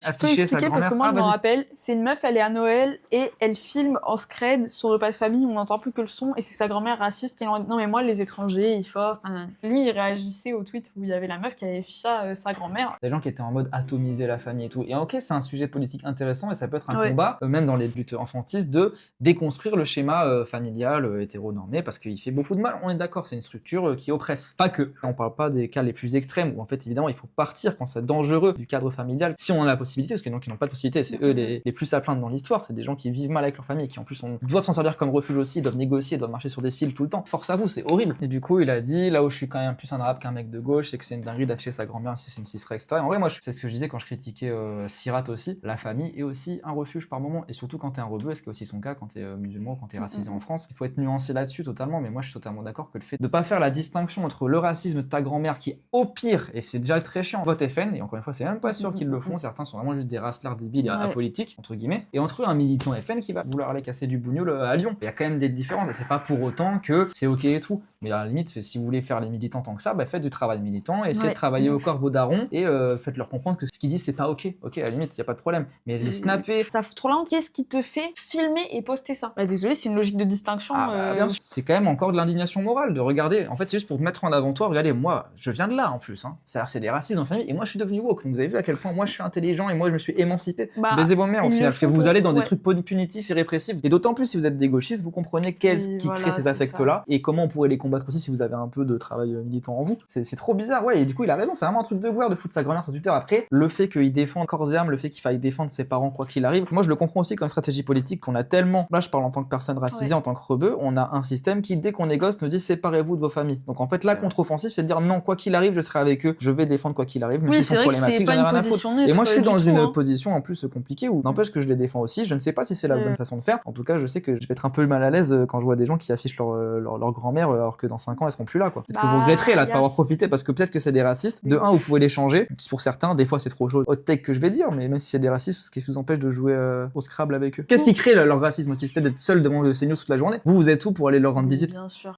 Je peux afficher sa expliquer parce grand-mère. que moi Ah, je me vas-y. rappelle, c'est une meuf, elle est à Noël et elle filme en scred son repas de famille, on n'entend plus que le son et c'est sa grand-mère raciste qui lui dit non mais moi les étrangers ils forcent. Lui il réagissait au tweet où il y avait la meuf qui avait affiché sa grand-mère. Des gens qui étaient en mode atomiser la famille et tout. Et ok, c'est un sujet politique intéressant et ça peut être un Ouais. combat, même dans les luttes enfantistes, de déconstruire le schéma familial hétéronormé parce qu'il fait beaucoup de mal. On est d'accord, c'est une structure qui oppresse. Pas que. On parle pas des cas les plus extrêmes où en fait évidemment il faut partir quand c'est dangereux du cadre familial. Si on a la possibilité, parce qu'il y a des gens qui n'ont pas de possibilité, c'est eux les plus à plaindre dans l'histoire. C'est des gens qui vivent mal avec leur famille, qui en plus doivent s'en servir comme refuge aussi, doivent négocier, doivent marcher sur des fils tout le temps. Force à vous, c'est horrible. Et du coup, il a dit là où je suis quand même plus un arabe qu'un mec de gauche, c'est que c'est une dinguerie d'afficher sa grand-mère si c'est une cisra, etc. Et en vrai, moi, c'est ce que je disais quand je critiquais Sirat aussi. La famille est aussi un refuge par moment, et surtout quand t'es un rebeu, ce qui est aussi son cas quand t'es musulman, quand t'es racisé en France. Il faut être nuancé là-dessus totalement, mais moi, je suis totalement d'accord que le fait de pas faire la distinction entre le racisme de ta grand-mère qui, au pire, et c'est déjà très chiant, vote FN, et encore une fois, c'est même pas sûr qu'ils le font. Certains sont vraiment juste des rasclards débiles et apolitiques, entre guillemets, et entre eux, un militant FN qui va vouloir aller casser du bougnoul à Lyon. Il y a quand même des différences, et c'est pas pour autant que c'est ok et tout. Mais à la limite, si vous voulez faire les militants tant que ça, bah faites du travail militant, essayez de travailler au corps vos darons, et faites-leur comprendre que ce qu'ils disent, c'est pas ok. Ok, à la limite, y a pas de problème. Mais les snapper. Ça fout trop la honte. Qu'est-ce qui te fait filmer et poster ça? Bah désolé, c'est une logique de distinction. Bien sûr. C'est quand même encore de l'indignation morale de regarder. En fait, c'est juste pour mettre en avant toi. Regardez, moi, je viens de là en plus. Hein. C'est des racistes en famille, et moi, je suis devenu woke. Donc vous avez vu à quel point moi, je suis intelligent et moi, je me suis émancipé. Baisez vos mères au final, parce que vous allez dans des trucs punitifs et répressifs. Et d'autant plus si vous êtes des gauchistes, vous comprenez qui crée ces affects-là et comment on pourrait les combattre aussi si vous avez un peu de travail militant en vous. C'est trop bizarre, ouais. Et du coup, il a raison. C'est vraiment un truc de guerre de foutre sa grand-mère sur Twitter. Après, le fait qu'il défende corps et âme, le fait qu'il faille défendre ses parents quoi qu'il arrive, moi, je le comprends aussi comme stratégie politique qu'on a tellement. Là, je parle en tant que personne racisée, en tant que rebeu, on a un système qui, dès qu'on est gosse, nous dit séparez-vous de vos familles. Donc en fait, la contre-offensive, c'est de dire non, quoi qu'il arrive, je serai avec eux, je vais défendre quoi qu'il arrive, même s'ils sont problématiques, j'en ai rien à foutre. Et moi, je suis dans une position en plus compliquée où n'empêche que je les défends aussi. Je ne sais pas si c'est la bonne façon de faire. En tout cas, je sais que je vais être un peu mal à l'aise quand je vois des gens qui affichent leur grand-mère alors que dans 5 ans, elles seront plus là, quoi. Peut-être que vous regretterez là de pas avoir profité parce que peut-être que c'est des racistes. De un, vous pouvez les changer. Pour certains, des fois, c'est trop chaud. Hot take que je vais dire, mais même si c'est des racistes, ce qui vous empêche de jouer au Scrabble avec eux. Qu'est-ce qui crée leur racisme aussi? C'était d'être seul devant le CNews toute la journée. Vous êtes où pour aller leur rendre visite? Bien sûr.